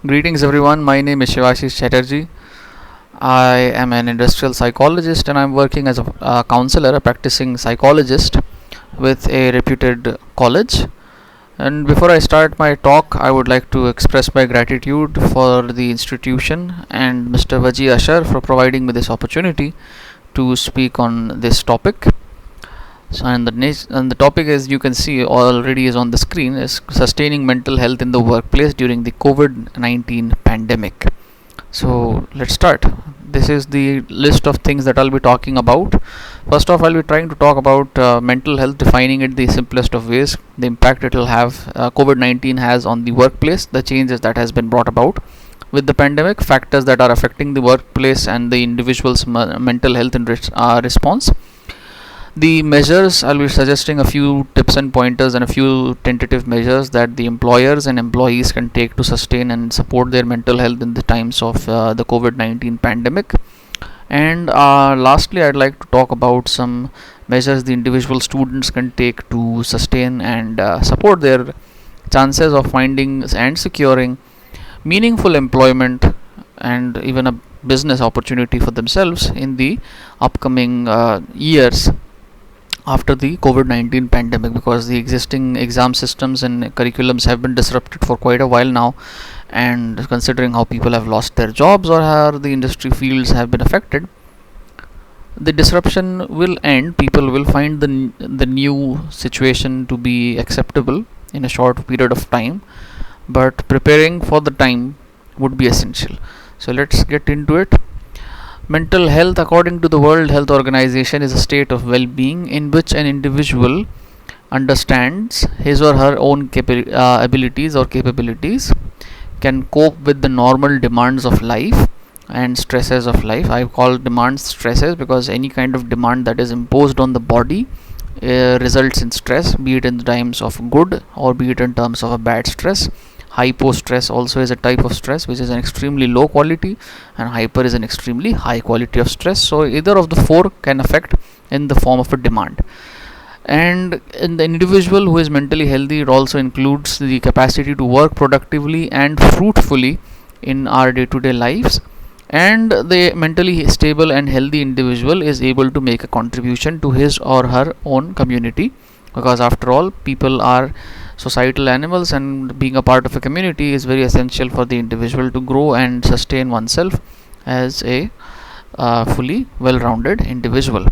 Greetings everyone, my name is Shivashish Chatterjee. I am an industrial psychologist and I'm working as a counselor, a practicing psychologist with a reputed college. And before I start my talk, I would like to express my gratitude for the institution and Mr. Vaji Ashar for providing me this opportunity to speak on this topic. So, and the topic, as you can see already is on the screen, is sustaining mental health in the workplace during the COVID-19 pandemic. So let's start. This is the list of things that I'll be talking about. First off, I'll be trying to talk about mental health, defining it the simplest of ways, the impact it will have, COVID-19 has on the workplace, the changes that has been brought about with the pandemic, factors that are affecting the workplace and the individual's mental health and response. The measures, I'll be suggesting a few tips and pointers and a few tentative measures that the employers and employees can take to sustain and support their mental health in the times of the COVID-19 pandemic. And lastly, I'd like to talk about some measures the individual students can take to sustain and support their chances of finding and securing meaningful employment and even a business opportunity for themselves in the upcoming years after the COVID-19 pandemic, because the existing exam systems and curriculums have been disrupted for quite a while now, and considering how people have lost their jobs or how the industry fields have been affected, the disruption will end. People will find the new situation to be acceptable in a short period of time, but preparing for the time would be essential. So let's get into it. Mental health, according to the World Health Organization, is a state of well being in which an individual understands his or her own abilities or capabilities, can cope with the normal demands of life and stresses of life. I call demands stresses because any kind of demand that is imposed on the body results in stress, be it in times of good or be it in terms of a bad stress. Hypo stress also is a type of stress which is an extremely low quality, and hyper is an extremely high quality of stress. So either of the four can affect in the form of a demand. And in the individual who is mentally healthy, it also includes the capacity to work productively and fruitfully in our day-to-day lives. And the mentally stable and healthy individual is able to make a contribution to his or her own community, because after all, people are societal animals, and being a part of a community is very essential for the individual to grow and sustain oneself as a fully well-rounded individual.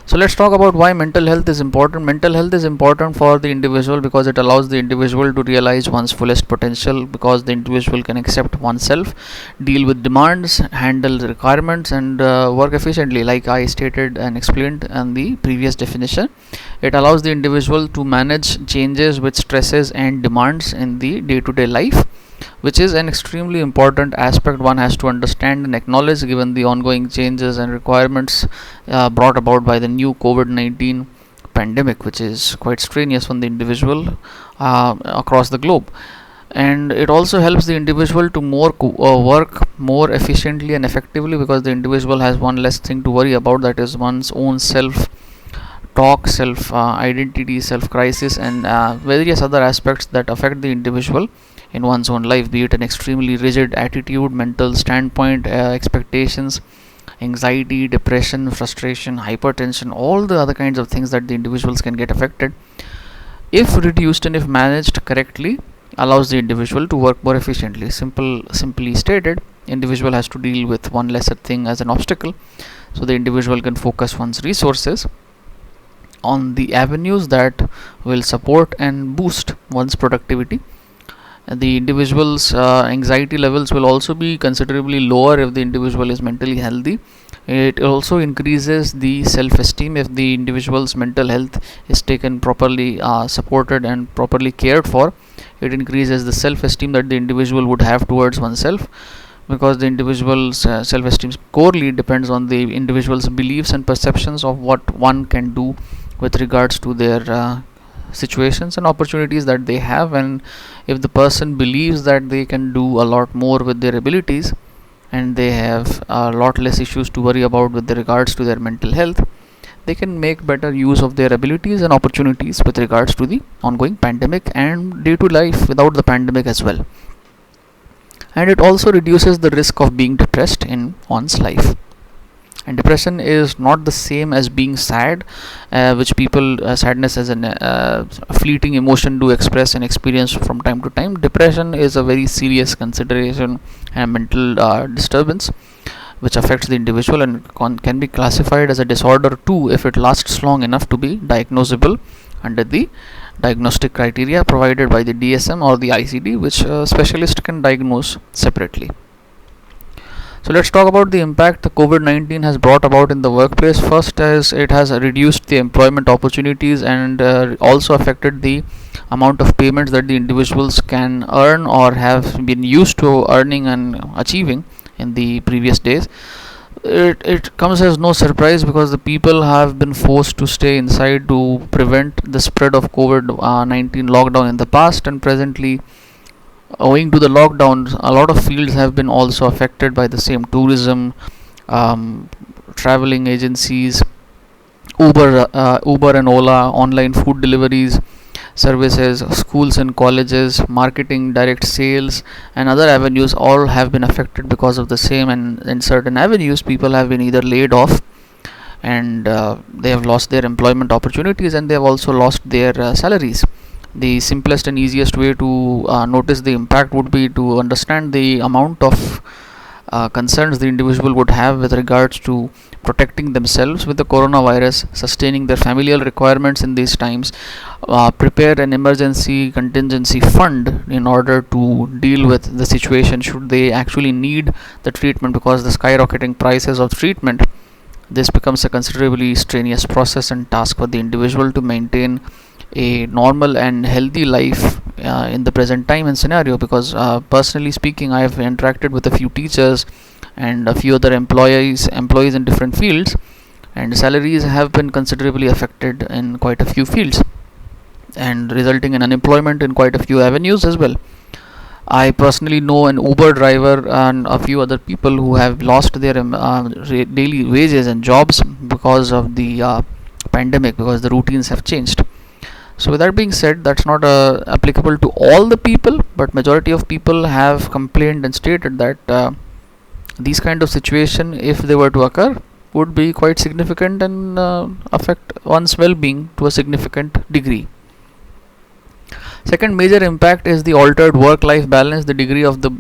So let's talk about why mental health is important. Mental health is important for the individual because it allows the individual to realize one's fullest potential, because the individual can accept oneself, deal with demands, handle the requirements, and work efficiently, like I stated and explained in the previous definition. It allows the individual to manage changes with stresses and demands in the day-to-day life, which is an extremely important aspect one has to understand and acknowledge given the ongoing changes and requirements brought about by the new COVID-19 pandemic, which is quite strenuous on the individual across the globe. And it also helps the individual to work more efficiently and effectively, because the individual has one less thing to worry about, that is one's own self talk, self identity, self crisis, and various other aspects that affect the individual in one's own life, be it an extremely rigid attitude, mental standpoint, expectations, anxiety, depression, frustration, hypertension, all the other kinds of things that the individuals can get affected. If reduced and if managed correctly, allows the individual to work more efficiently. Simply stated, individual has to deal with one lesser thing as an obstacle, so the individual can focus one's resources on the avenues that will support and boost one's productivity. The individual's anxiety levels will also be considerably lower if the individual is mentally healthy. It also increases the self-esteem if the individual's mental health is taken properly, supported and properly cared for. It increases the self-esteem that the individual would have towards oneself, because the individual's self-esteem corely depends on the individual's beliefs and perceptions of what one can do with regards to their situations and opportunities that they have. And if the person believes that they can do a lot more with their abilities, and they have a lot less issues to worry about with regards to their mental health, they can make better use of their abilities and opportunities with regards to the ongoing pandemic and day to life without the pandemic as well. and it also reduces the risk of being depressed in one's life. And depression is not the same as being sad, which people sadness as a fleeting emotion do express and experience from time to time. Depression is a very serious consideration and mental disturbance which affects the individual and can be classified as a disorder too if it lasts long enough to be diagnosable under the diagnostic criteria provided by the DSM or the ICD, which a specialist can diagnose separately. So let's talk about the impact the COVID-19 has brought about in the workplace. First, as it has reduced the employment opportunities and also affected the amount of payments that the individuals can earn or have been used to earning and achieving in the previous days. It comes as no surprise because the people have been forced to stay inside to prevent the spread of COVID-19 lockdown in the past, and presently owing to the lockdowns, a lot of fields have been also affected by the same. Tourism, traveling agencies, Uber and Ola, online food deliveries services, schools and colleges, marketing, direct sales, and other avenues all have been affected because of the same. And in certain avenues, people have been either laid off and they have lost their employment opportunities, and they have also lost their salaries. The simplest and easiest way to notice the impact would be to understand the amount of concerns the individual would have with regards to protecting themselves with the coronavirus, sustaining their familial requirements in these times, prepare an emergency contingency fund in order to deal with the situation should they actually need the treatment, because the skyrocketing prices of treatment, this becomes a considerably strenuous process and task for the individual to maintain a normal and healthy life in the present time and scenario. Because personally speaking, I have interacted with a few teachers and a few other employees in different fields, and salaries have been considerably affected in quite a few fields and resulting in unemployment in quite a few avenues as well. I personally know an Uber driver and a few other people who have lost their daily wages and jobs because of the pandemic, because the routines have changed. So with that being said, that's not applicable to all the people, but majority of people have complained and stated that these kind of situation, if they were to occur, would be quite significant and affect one's well-being to a significant degree. Second major impact is the altered work-life balance. The degree of the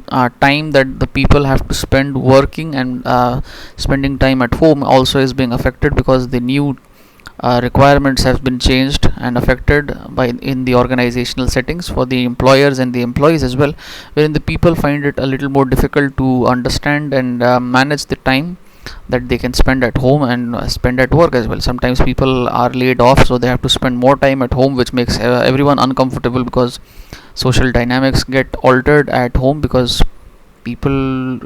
time that the people have to spend working and spending time at home also is being affected, because the new requirements have been changed and affected by in the organizational settings for the employers and the employees as well, wherein the people find it a little more difficult to understand and manage the time that they can spend at home and spend at work as well. Sometimes people are laid off, so they have to spend more time at home, which makes everyone uncomfortable, because social dynamics get altered at home because people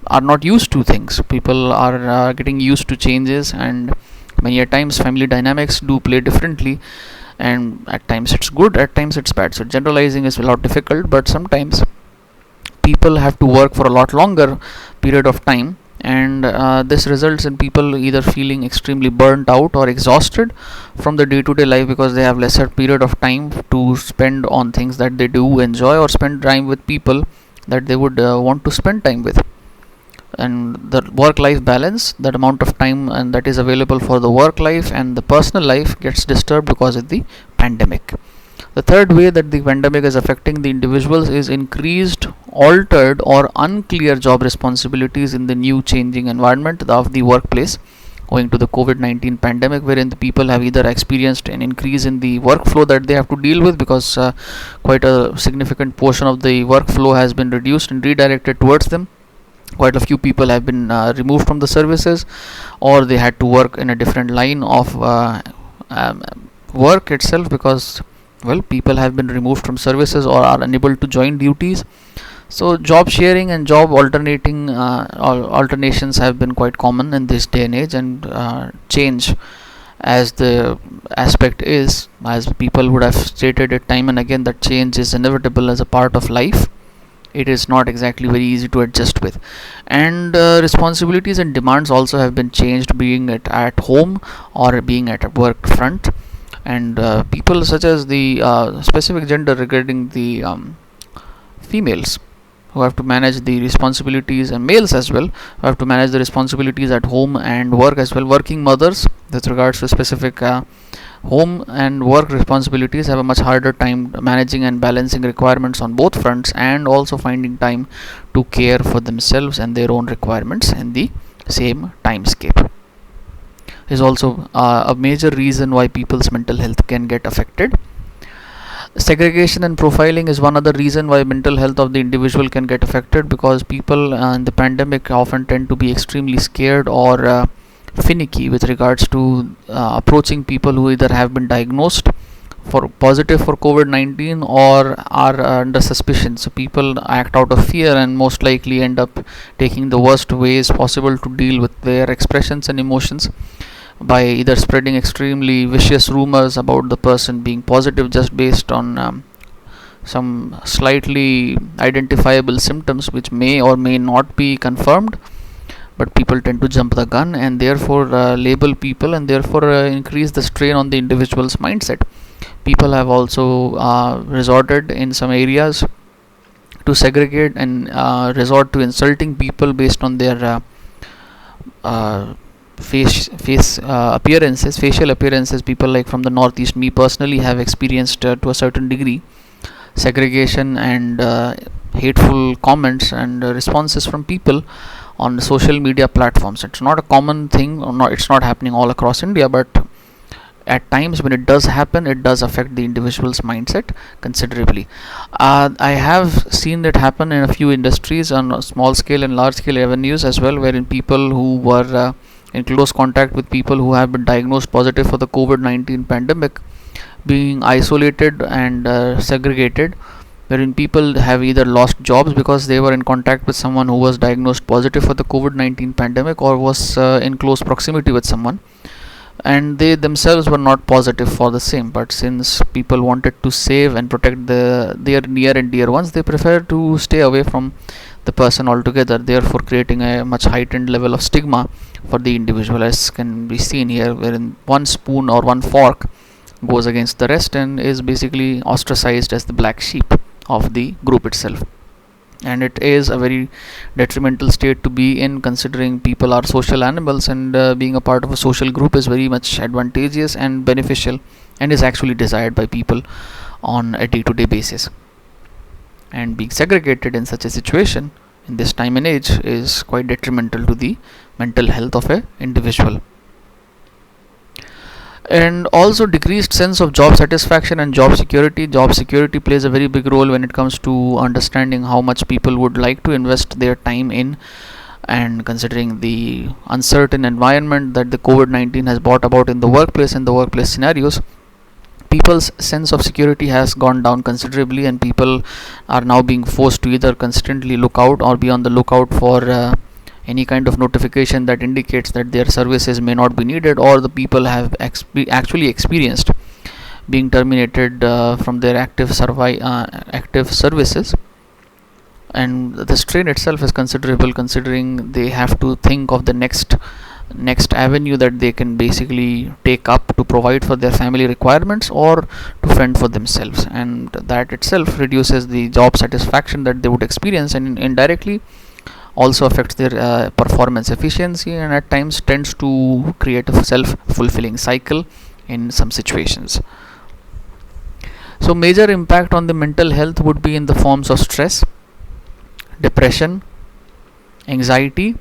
are not used to things. People are getting used to changes, and many a times family dynamics do play differently, and at times it's good, at times it's bad. So generalizing is a lot difficult, but sometimes people have to work for a lot longer period of time, and this results in people either feeling extremely burnt out or exhausted from the day-to-day life, because they have lesser period of time to spend on things that they do enjoy, or spend time with people that they would want to spend time with. And the work-life balance, that amount of time and that is available for the work life and the personal life, gets disturbed because of the pandemic. The third way that the pandemic is affecting the individuals is increased, altered, or unclear job responsibilities in the new changing environment of the workplace owing to the COVID-19 pandemic, wherein the people have either experienced an increase in the workflow that they have to deal with, because quite a significant portion of the workflow has been reduced and redirected towards them. Quite a few people have been removed from the services, or they had to work in a different line of work itself, because people have been removed from services or are unable to join duties. So job sharing and job alternations have been quite common in this day and age, and change, as the aspect is, as people would have stated it time and again, that change is inevitable as a part of life. It is not exactly very easy to adjust with, and responsibilities and demands also have been changed, being it at home or being at a work front. And people such as the specific gender regarding the females, who have to manage the responsibilities, and males as well, who have to manage the responsibilities at home and work as well. Working mothers, with regards to specific home and work responsibilities, have a much harder time managing and balancing requirements on both fronts, and also finding time to care for themselves and their own requirements in the same timescape. Is also a major reason why people's mental health can get affected. Segregation and profiling is one other reason why mental health of the individual can get affected, because people in the pandemic often tend to be extremely scared or finicky with regards to approaching people who either have been diagnosed for positive for COVID-19 or are under suspicion. So people act out of fear and most likely end up taking the worst ways possible to deal with their expressions and emotions, by either spreading extremely vicious rumors about the person being positive just based on some slightly identifiable symptoms which may or may not be confirmed, but people tend to jump the gun and therefore label people, and therefore increase the strain on the individual's mindset. People have also resorted in some areas to segregate and resort to insulting people based on their facial appearances. People like from the northeast, me personally, have experienced to a certain degree segregation and hateful comments and responses from people on social media platforms. It's not a common thing, or not, it's not happening all across India, but at times when it does happen, it does affect the individual's mindset considerably. I have seen it happen in a few industries on a small scale and large scale avenues as well, wherein people who were in close contact with people who have been diagnosed positive for the COVID-19 pandemic being isolated and segregated, wherein people have either lost jobs because they were in contact with someone who was diagnosed positive for the COVID-19 pandemic, or was in close proximity with someone, and they themselves were not positive for the same, but since people wanted to save and protect their near and dear ones, they prefer to stay away from the person altogether, therefore creating a much heightened level of stigma for the individual, as can be seen here, wherein one spoon or one fork goes against the rest and is basically ostracized as the black sheep of the group itself. And it is a very detrimental state to be in, considering people are social animals, and being a part of a social group is very much advantageous and beneficial, and is actually desired by people on a day-to-day basis. And being segregated in such a situation in this time and age is quite detrimental to the mental health of an individual. And also decreased sense of job satisfaction and job security. Job security plays a very big role when it comes to understanding how much people would like to invest their time in, and considering the uncertain environment that the COVID-19 has brought about in the workplace and the workplace scenarios, people's sense of security has gone down considerably, and people are now being forced to either constantly look out or be on the lookout for any kind of notification that indicates that their services may not be needed, or the people have actually experienced being terminated from their active services. And the strain itself is considerable, considering they have to think of the next avenue that they can basically take up to provide for their family requirements or to fend for themselves, and that itself reduces the job satisfaction that they would experience, and indirectly also affects their performance efficiency, and at times tends to create a self-fulfilling cycle in some situations. So major impact on the mental health would be in the forms of stress, depression, anxiety,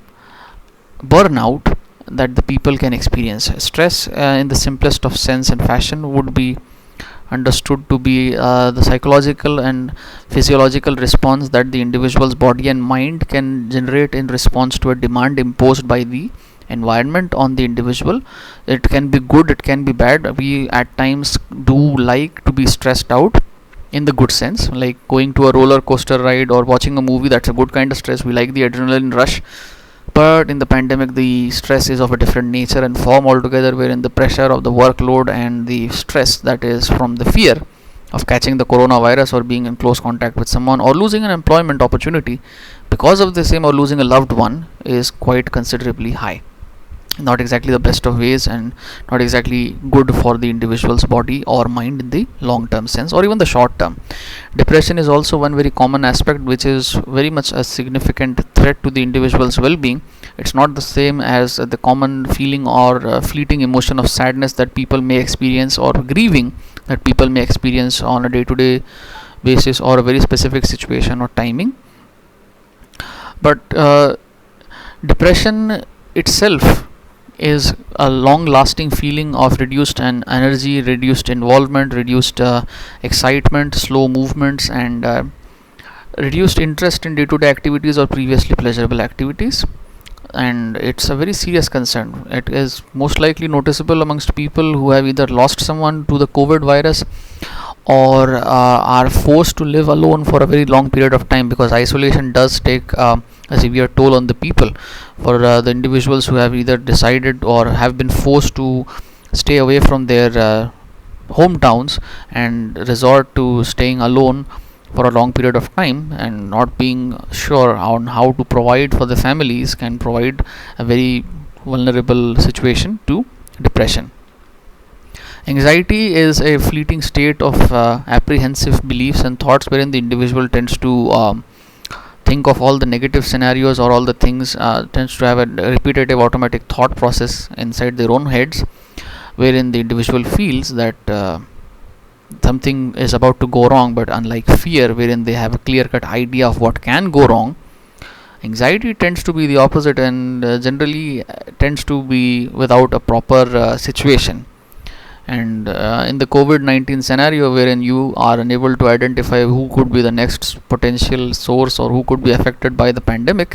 burnout that the people can experience. Stress, in the simplest of sense and fashion, would be understood to be the psychological and physiological response that the individual's body and mind can generate in response to a demand imposed by the environment on the individual. It can be good, it can be bad. We at times do like to be stressed out in the good sense, like going to a roller coaster ride or watching a movie. That's a good kind of stress. We like the adrenaline rush. But in the pandemic, the stress is of a different nature and form altogether, wherein the pressure of the workload and the stress that is from the fear of catching the coronavirus, or being in close contact with someone, or losing an employment opportunity because of the same, or losing a loved one, is quite considerably high. not exactly the best of ways, and not exactly good for the individual's body or mind in the long term sense or even the short term. Depression is also one very common aspect which is very much a significant threat to the individual's well being. It's not the same as the common feeling or fleeting emotion of sadness that people may experience, or grieving that people may experience on a day to day basis or a very specific situation or timing. But depression itself is a long lasting feeling of reduced energy, reduced involvement, reduced excitement, slow movements, and reduced interest in day to day activities or previously pleasurable activities. And it's a very serious concern. It is most likely noticeable amongst people who have either lost someone to the COVID virus or are forced to live alone for a very long period of time, because isolation does take a severe toll on the people. For the individuals who have either decided or have been forced to stay away from their hometowns and resort to staying alone for a long period of time and not being sure on how to provide for the families, can provide a very vulnerable situation to depression. Anxiety is a fleeting state of apprehensive beliefs and thoughts wherein the individual tends to think of all the negative scenarios or all the things, tends to have a repetitive automatic thought process inside their own heads, wherein the individual feels that something is about to go wrong. But unlike fear, wherein they have a clear cut idea of what can go wrong, anxiety tends to be the opposite, and generally tends to be without a proper situation. And in the COVID-19 scenario, wherein you are unable to identify who could be the next potential source or who could be affected by the pandemic,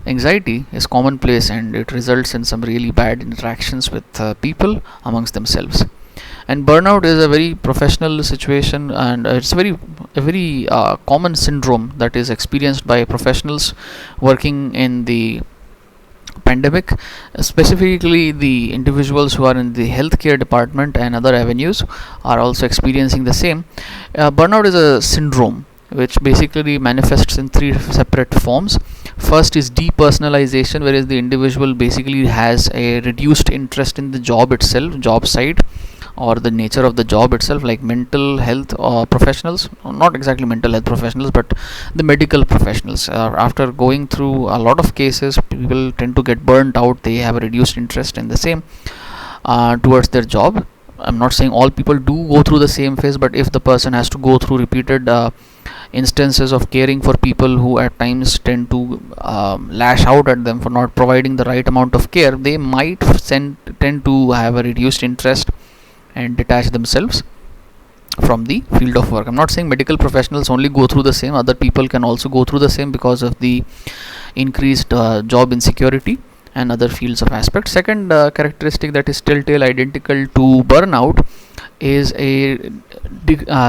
anxiety is commonplace, and it results in some really bad interactions with people amongst themselves. And burnout is a very professional situation, and it's a very common syndrome that is experienced by professionals working in the pandemic. Specifically, the individuals who are in the healthcare department and other avenues are also experiencing the same. Burnout is a syndrome which basically manifests in three separate forms. First is depersonalization, whereas the individual basically has a reduced interest in the job itself, job site, or the nature of the job itself, like mental health professionals, not exactly mental health professionals, but the medical professionals. After going through a lot of cases, people tend to get burnt out. They have a reduced interest in the same towards their job. I'm not saying all people do go through the same phase, but if the person has to go through repeated instances of caring for people who at times tend to lash out at them for not providing the right amount of care, they might tend to have a reduced interest and detach themselves from the field of work. I'm not saying medical professionals only go through the same, other people can also go through the same because of the increased job insecurity and other fields of aspects. Second characteristic that is telltale identical to burnout is a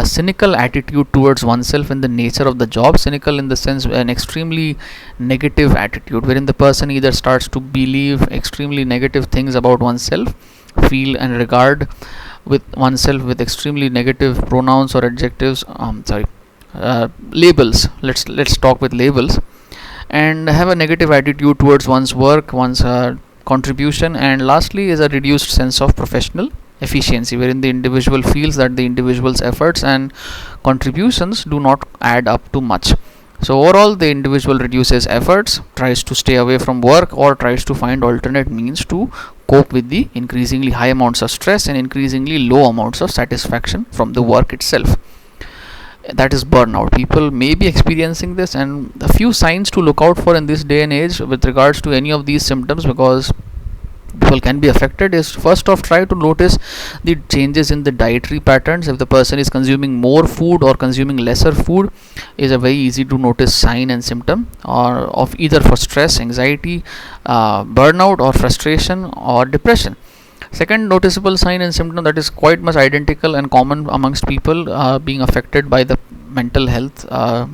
cynical attitude towards oneself and the nature of the job. Cynical in the sense an extremely negative attitude, wherein the person either starts to believe extremely negative things about oneself, feel and regard with oneself with extremely negative pronouns or adjectives, labels. Let's talk with labels, and have a negative attitude towards one's work, one's contribution. And lastly is a reduced sense of professional efficiency, wherein the individual feels that the individual's efforts and contributions do not add up to much. So overall, the individual reduces efforts, tries to stay away from work, or tries to find alternate means to cope with the increasingly high amounts of stress and increasingly low amounts of satisfaction from the work itself. That is burnout. People may be experiencing this, and a few signs to look out for in this day and age with regards to any of these symptoms, because people can be affected, is first off, try to notice the changes in the dietary patterns. If the person is consuming more food or consuming lesser food, is a very easy to notice sign and symptom or of either for stress, anxiety, burnout, or frustration or depression. Second noticeable sign and symptom that is quite much identical and common amongst people being affected by the mental health,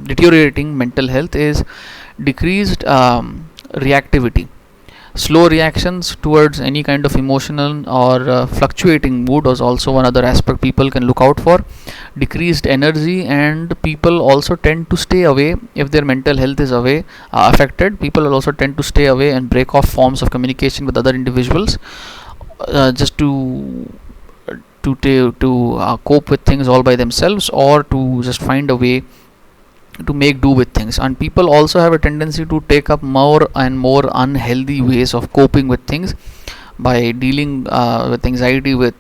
deteriorating mental health, is decreased reactivity. Slow reactions towards any kind of emotional or fluctuating mood was also one other aspect people can look out for. Decreased energy, and people also tend to stay away if their mental health is affected. People will also tend to stay away and break off forms of communication with other individuals, just to cope with things all by themselves, or to just find a way to make do with things. And people also have a tendency to take up more and more unhealthy ways of coping with things by dealing with anxiety with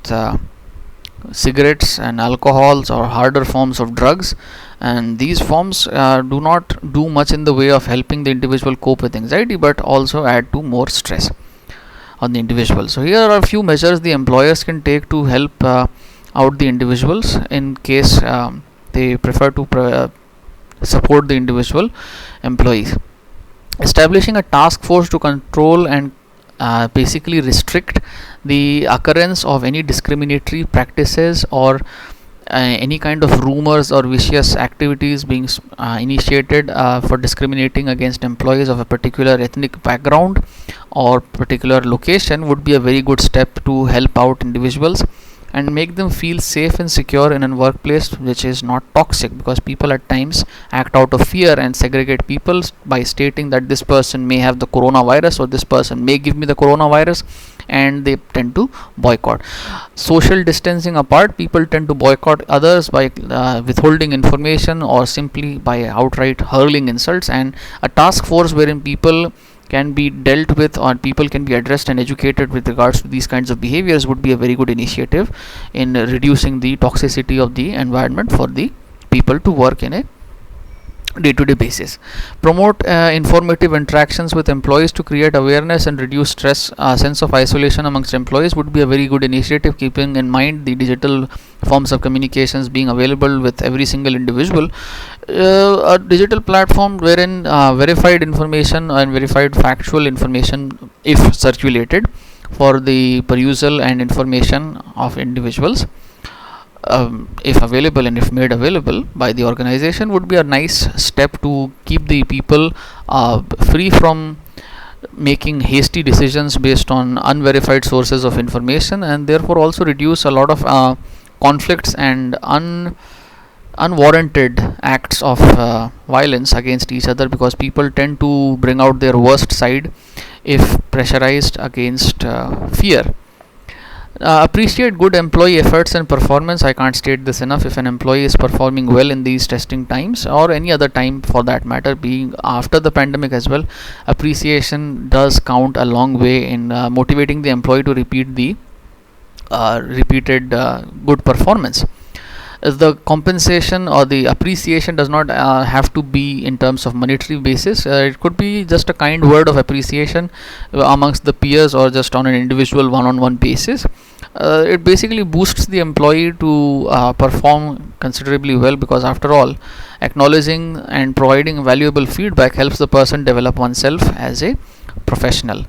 cigarettes and alcohols or harder forms of drugs. And these forms do not do much in the way of helping the individual cope with anxiety, but also add to more stress on the individual. So here are a few measures the employers can take to help out the individuals in case they prefer to support the individual employees. Establishing a task force to control and basically restrict the occurrence of any discriminatory practices or any kind of rumors or vicious activities being initiated for discriminating against employees of a particular ethnic background or particular location would be a very good step to help out individuals and make them feel safe and secure in a workplace which is not toxic, because people at times act out of fear and segregate people by stating that this person may have the coronavirus or this person may give me the coronavirus, and they tend to boycott. Social distancing apart, people tend to boycott others by withholding information or simply by outright hurling insults. And a task force wherein people can be dealt with or people can be addressed and educated with regards to these kinds of behaviors would be a very good initiative in reducing the toxicity of the environment for the people to work in a day-to-day basis. Promote informative interactions with employees to create awareness and reduce stress. Sense of isolation amongst employees would be a very good initiative, keeping in mind the digital forms of communications being available with every single individual. A digital platform wherein verified information and verified factual information, if circulated for the perusal and information of individuals, if available and if made available by the organization, would be a nice step to keep the people free from making hasty decisions based on unverified sources of information, and therefore also reduce a lot of conflicts and unwarranted acts of violence against each other, because people tend to bring out their worst side if pressurized against fear. Appreciate good employee efforts and performance. I can't state this enough. If an employee is performing well in these testing times or any other time for that matter, being after the pandemic as well, appreciation does count a long way in motivating the employee to repeat the repeated good performance. The compensation or the appreciation does not have to be in terms of monetary basis. It could be just a kind word of appreciation amongst the peers or just on an individual one-on-one basis. It basically boosts the employee to perform considerably well, because after all, acknowledging and providing valuable feedback helps the person develop oneself as a professional.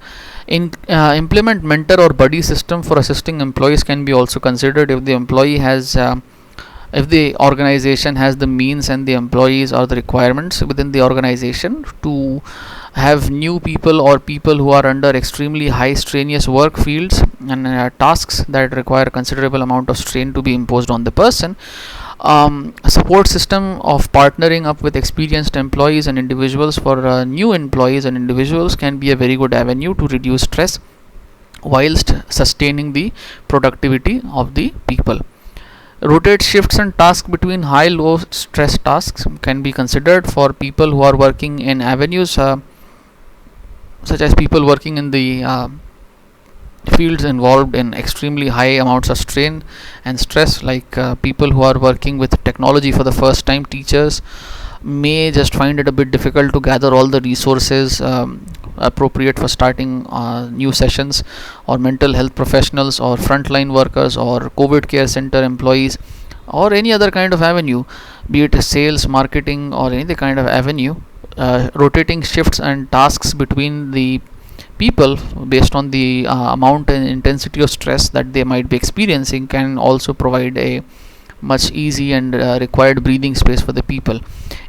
Implement mentor or buddy system for assisting employees can be also considered if the employee has if the organization has the means and the employees or the requirements within the organization to have new people or people who are under extremely high strenuous work fields and tasks that require a considerable amount of strain to be imposed on the person. Support system of partnering up with experienced employees and individuals for new employees and individuals can be a very good avenue to reduce stress whilst sustaining the productivity of the people. Rotate shifts and tasks between high low stress tasks can be considered for people who are working in avenues such as people working in the fields involved in extremely high amounts of strain and stress, like people who are working with technology for the first time. Teachers may just find it a bit difficult to gather all the resources appropriate for starting new sessions, or mental health professionals or frontline workers or COVID care center employees or any other kind of avenue, be it sales, marketing or any kind of avenue. Rotating shifts and tasks between the people based on the amount and intensity of stress that they might be experiencing can also provide a much easy and required breathing space for the people.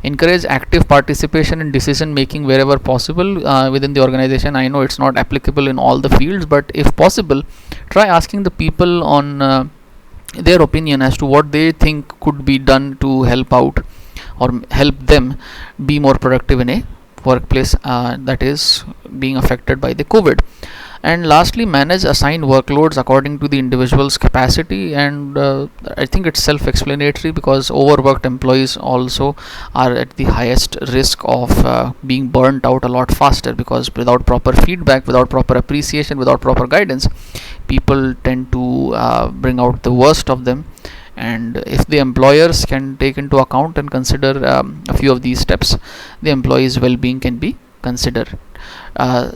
Encourage active participation in decision making wherever possible within the organization. I know it's not applicable in all the fields, but if possible, try asking the people on their opinion as to what they think could be done to help out or help them be more productive in a workplace that is being affected by the COVID. And lastly, manage assigned workloads according to the individual's capacity. And I think it's self-explanatory, because overworked employees also are at the highest risk of being burnt out a lot faster, because without proper feedback, without proper appreciation, without proper guidance, people tend to bring out the worst of them. And if the employers can take into account and consider a few of these steps, the employees' well-being can be considered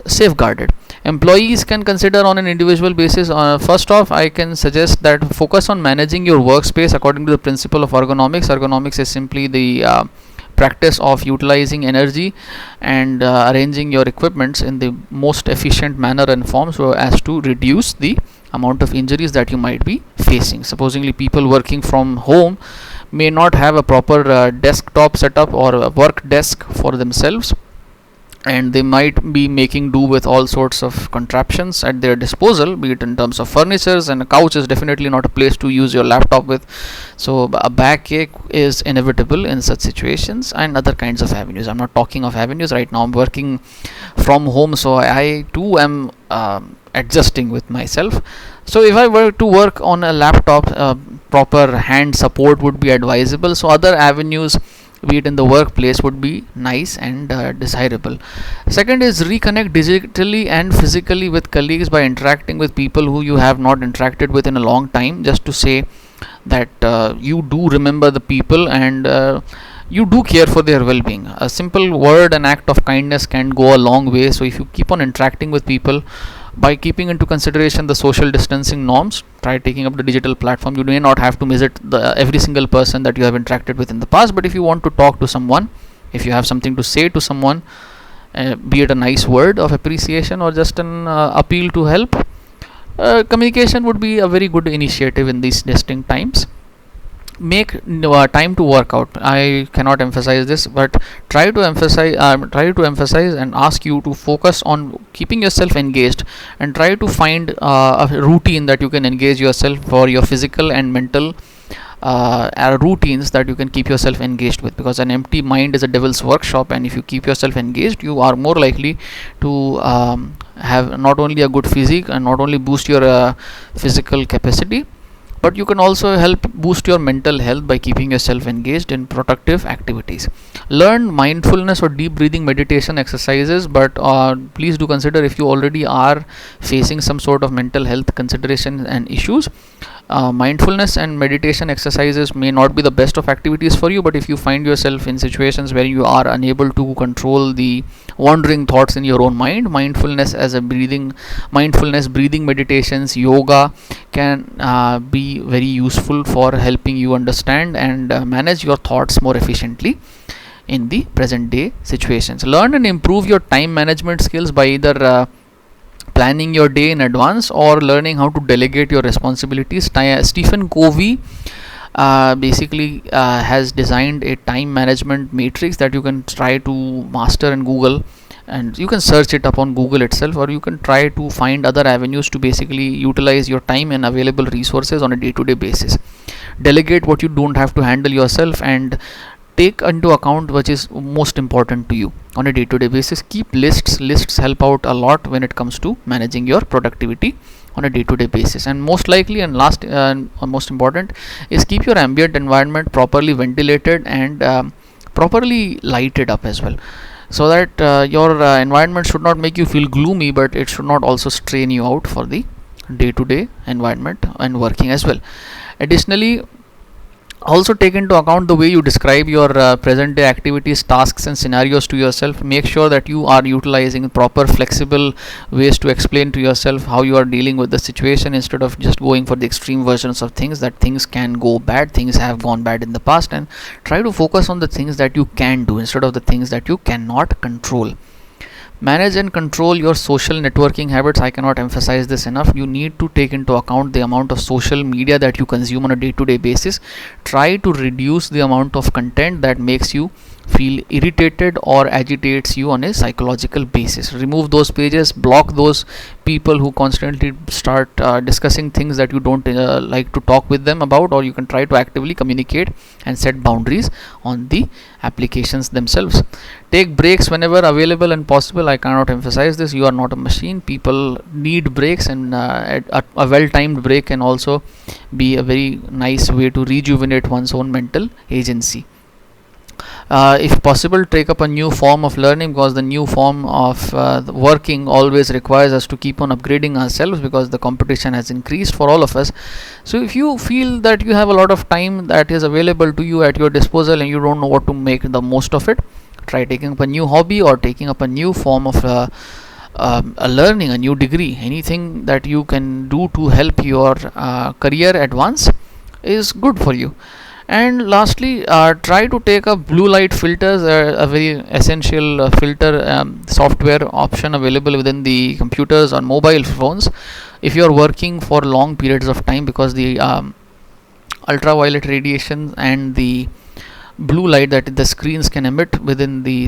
safeguarded. Employees can consider on an individual basis. First off, I can suggest that focus on managing your workspace according to the principle of ergonomics. Ergonomics is simply the practice of utilizing energy and arranging your equipments in the most efficient manner and form, so as to reduce the amount of injuries that you might be facing. Supposingly, people working from home may not have a proper desktop setup or a work desk for themselves, and they might be making do with all sorts of contraptions at their disposal, be it in terms of furnitures, and a couch is definitely not a place to use your laptop with. So a backache is inevitable in such situations, and other kinds of avenues. I'm not talking of avenues right now. I'm working from home, so I too am adjusting with myself. So if I were to work on a laptop, proper hand support would be advisable. So other avenues, be it in the workplace, would be nice and desirable. Second is reconnect digitally and physically with colleagues by interacting with people who you have not interacted with in a long time, just to say that you do remember the people, and you do care for their well-being. A simple word and act of kindness can go a long way. So if you keep on interacting with people, by keeping into consideration the social distancing norms, try taking up the digital platform. You may not have to visit every single person that you have interacted with in the past, but if you want to talk to someone, if you have something to say to someone, be it a nice word of appreciation or just an appeal to help, communication would be a very good initiative in these distinct times. Make time to work out. I cannot emphasize this, but try to emphasize and ask you to focus on keeping yourself engaged, and try to find a routine that you can engage yourself for your physical and mental routines that you can keep yourself engaged with, because an empty mind is a devil's workshop, and if you keep yourself engaged, you are more likely to have not only a good physique and not only boost your physical capacity, but you can also help boost your mental health by keeping yourself engaged in productive activities. Learn mindfulness or deep breathing meditation exercises, but please do consider, if you already are facing some sort of mental health considerations and issues, mindfulness and meditation exercises may not be the best of activities for you. But if you find yourself in situations where you are unable to control the wandering thoughts in your own mind, mindfulness breathing meditations, yoga can be very useful for helping you understand and manage your thoughts more efficiently in the present day situations. Learn and improve your time management skills by either planning your day in advance or learning how to delegate your responsibilities. Stephen Covey basically has designed a time management matrix that you can try to master in Google, and you can search it up on Google itself, or you can try to find other avenues to basically utilize your time and available resources on a day-to-day basis. Delegate what you don't have to handle yourself, and take into account which is most important to you on a day-to-day basis. Keep lists help out a lot when it comes to managing your productivity on a day-to-day basis. And most likely and last most important is keep your ambient environment properly ventilated and properly lighted up as well, so that your environment should not make you feel gloomy, but it should not also strain you out for the day-to-day environment and working as well. Additionally, also take into account the way you describe your present day activities, tasks and scenarios to yourself. Make sure that you are utilizing proper flexible ways to explain to yourself how you are dealing with the situation, instead of just going for the extreme versions of things, that things can go bad, things have gone bad in the past, and try to focus on the things that you can do instead of the things that you cannot control. Manage and control your social networking habits. I cannot emphasize this enough. You need to take into account the amount of social media that you consume on a day to day basis. Try to reduce the amount of content that makes you feel irritated or agitates you on a psychological basis. Remove those pages, block those people who constantly start discussing things that you don't like to talk with them about, or you can try to actively communicate and set boundaries on the applications themselves. Take breaks whenever available and possible. I cannot emphasize this. You are not a machine. People need breaks, and a well timed break can also be a very nice way to rejuvenate one's own mental agency. If possible, take up a new form of learning, because the new form of working always requires us to keep on upgrading ourselves, because the competition has increased for all of us. So if you feel that you have a lot of time that is available to you at your disposal and you don't know what to make the most of it, try taking up a new hobby or taking up a new form of a learning, a new degree. Anything that you can do to help your career advance is good for you. And lastly, try to take up blue light filters, a very essential filter software option available within the computers or mobile phones if you are working for long periods of time, because the ultraviolet radiation and the blue light that the screens can emit within the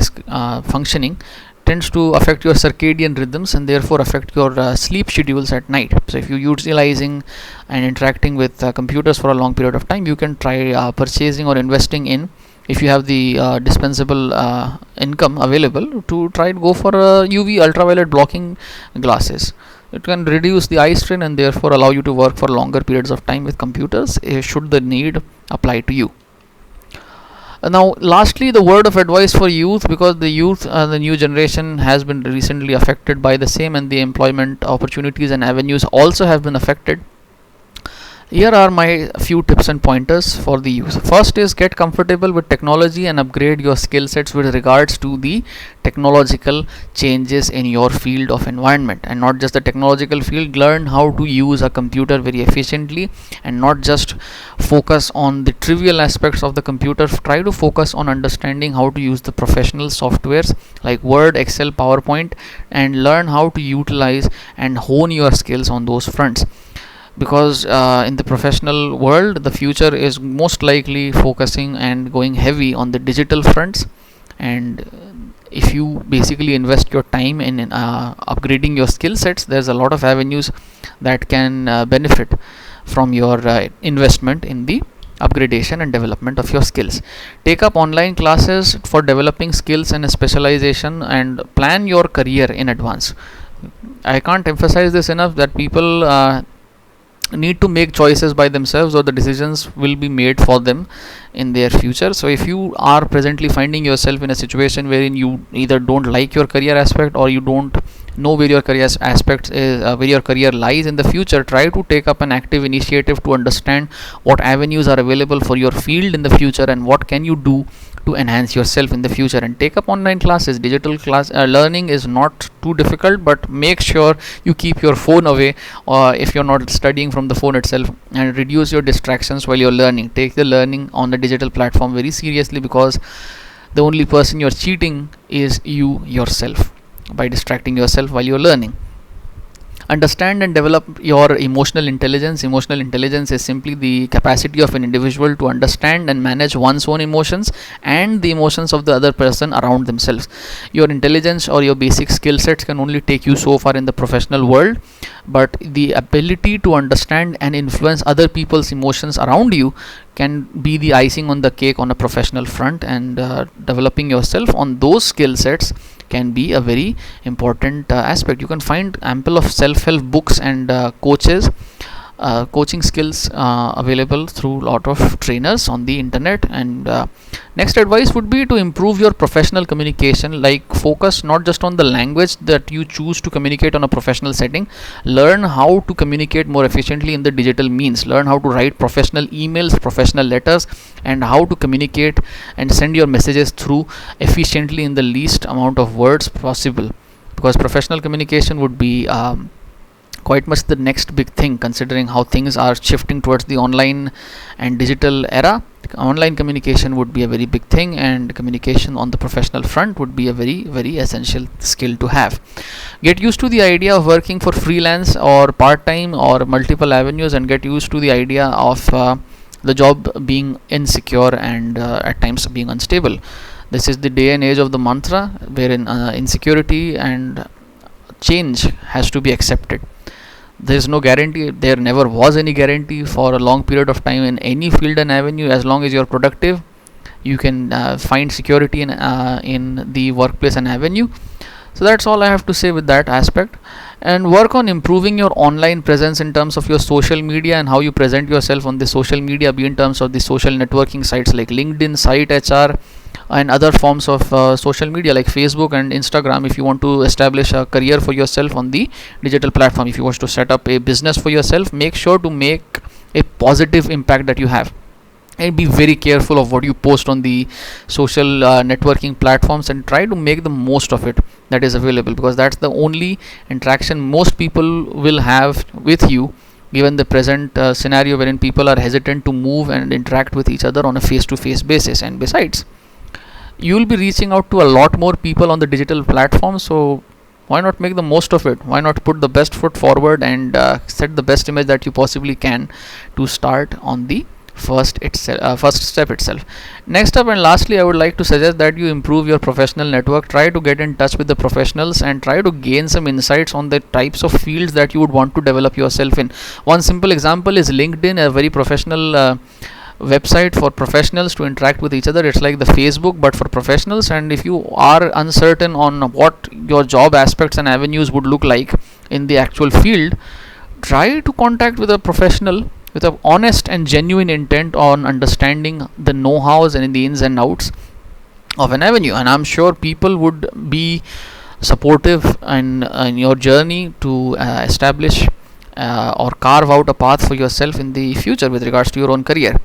functioning tends to affect your circadian rhythms and therefore affect your sleep schedules at night. So if you're utilizing and interacting with computers for a long period of time, you can try purchasing or investing in, if you have the dispensable income available, to try to go for UV ultraviolet blocking glasses. It can reduce the eye strain and therefore allow you to work for longer periods of time with computers, should the need apply to you. Now lastly, the word of advice for youth, because the youth, the new generation, has been recently affected by the same, and the employment opportunities and avenues also have been affected. Here are my few tips and pointers for the youth. First is, get comfortable with technology and upgrade your skill sets with regards to the technological changes in your field of environment, and not just the technological field. Learn how to use a computer very efficiently and not just focus on the trivial aspects of the computer. Try to focus on understanding how to use the professional softwares like Word, Excel, PowerPoint, and learn how to utilize and hone your skills on those fronts, because in the professional world the future is most likely focusing and going heavy on the digital fronts. And if you basically invest your time in upgrading your skill sets, there's a lot of avenues that can benefit from your investment in the upgradation and development of your skills. Take up online classes for developing skills and specialization, and plan your career in advance. I can't emphasize this enough, that people need to make choices by themselves, or the decisions will be made for them in their future. So if you are presently finding yourself in a situation wherein you either don't like your career aspect, or you don't know where your career aspect is, where your career lies in the future, try to take up an active initiative to understand what avenues are available for your field in the future and what can you do to enhance yourself in the future. And take up online classes. Digital class learning is not too difficult, but make sure you keep your phone away, or if you're not studying from the phone itself, and reduce your distractions while you're learning. Take the learning on the digital platform very seriously, because the only person you're cheating is you yourself by distracting yourself while you're learning. Understand and develop your emotional intelligence. Emotional intelligence is simply the capacity of an individual to understand and manage one's own emotions and the emotions of the other person around themselves. Your intelligence or your basic skill sets can only take you so far in the professional world, but the ability to understand and influence other people's emotions around you can be the icing on the cake on a professional front. And developing yourself on those skill sets can be a very important aspect. You can find ample of self-help books and coaching skills available through a lot of trainers on the internet. And next advice would be to improve your professional communication. Like, focus not just on the language that you choose to communicate on a professional setting. Learn how to communicate more efficiently in the digital means. Learn how to write professional emails, professional letters, and how to communicate and send your messages through efficiently in the least amount of words possible, because professional communication would be quite much the next big thing, considering how things are shifting towards the online and digital era. online communication would be a very big thing, and communication on the professional front would be a very essential skill to have. Get used to the idea of working for freelance or part time or multiple avenues, and get used to the idea of the job being insecure and at times being unstable. This is the day and age of the mantra wherein insecurity and change has to be accepted. There is no guarantee, there never was any guarantee for a long period of time in any field and avenue. As long as you're productive, you can find security in the workplace and avenue. So that's all I have to say with that aspect. And work on improving your online presence in terms of your social media and how you present yourself on the social media, be in terms of the social networking sites like LinkedIn, Site HR, and other forms of social media like Facebook and Instagram. If you want to establish a career for yourself on the digital platform, if you want to set up a business for yourself, make sure to make a positive impact that you have, and be very careful of what you post on the social networking platforms, and try to make the most of it that is available, because that's the only interaction most people will have with you, given the present scenario wherein people are hesitant to move and interact with each other on a face-to-face basis. And besides, you will be reaching out to a lot more people on the digital platform, so why not make the most of it? Why not put the best foot forward and set the best image that you possibly can to start on the first step itself. Next up and lastly, I would like to suggest that you improve your professional network. Try to get in touch with the professionals and try to gain some insights on the types of fields that you would want to develop yourself in. One simple example is LinkedIn, a very professional website for professionals to interact with each other. It's like the Facebook but for professionals. And if you are uncertain on what your job aspects and avenues would look like in the actual field, try to contact with a professional with an honest and genuine intent on understanding the know-hows and the ins and outs of an avenue, and I'm sure people would be supportive in your journey to establish or carve out a path for yourself in the future with regards to your own career.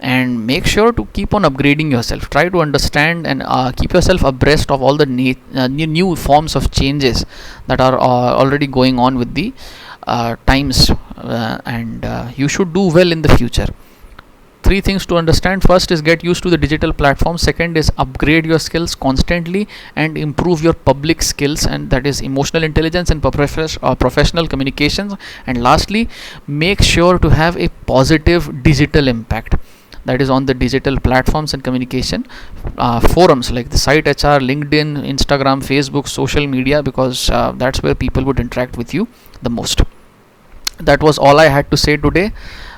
And make sure to keep on upgrading yourself. Try to understand and keep yourself abreast of all the new forms of changes that are already going on with the times, and you should do well in the future. Three things to understand: first is get used to the digital platform, second is upgrade your skills constantly and improve your public skills, and that is emotional intelligence and professional communications, and lastly, make sure to have a positive digital impact, that is on the digital platforms and communication forums like the Site HR, LinkedIn, Instagram, Facebook, social media, because that's where people would interact with you the most. That was all I had to say today.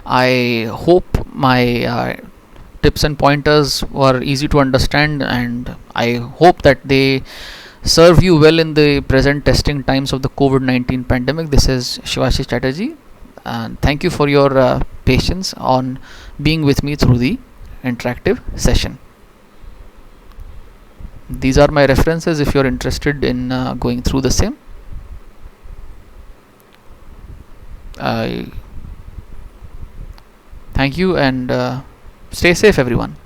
I hope my tips and pointers were easy to understand, and I hope that they serve you well in the present testing times of the COVID-19 pandemic. This is Shivashish Chatterjee, and thank you for your patience on being with me through the interactive session. These are my references if you're interested in going through the same. Thank you, and stay safe everyone.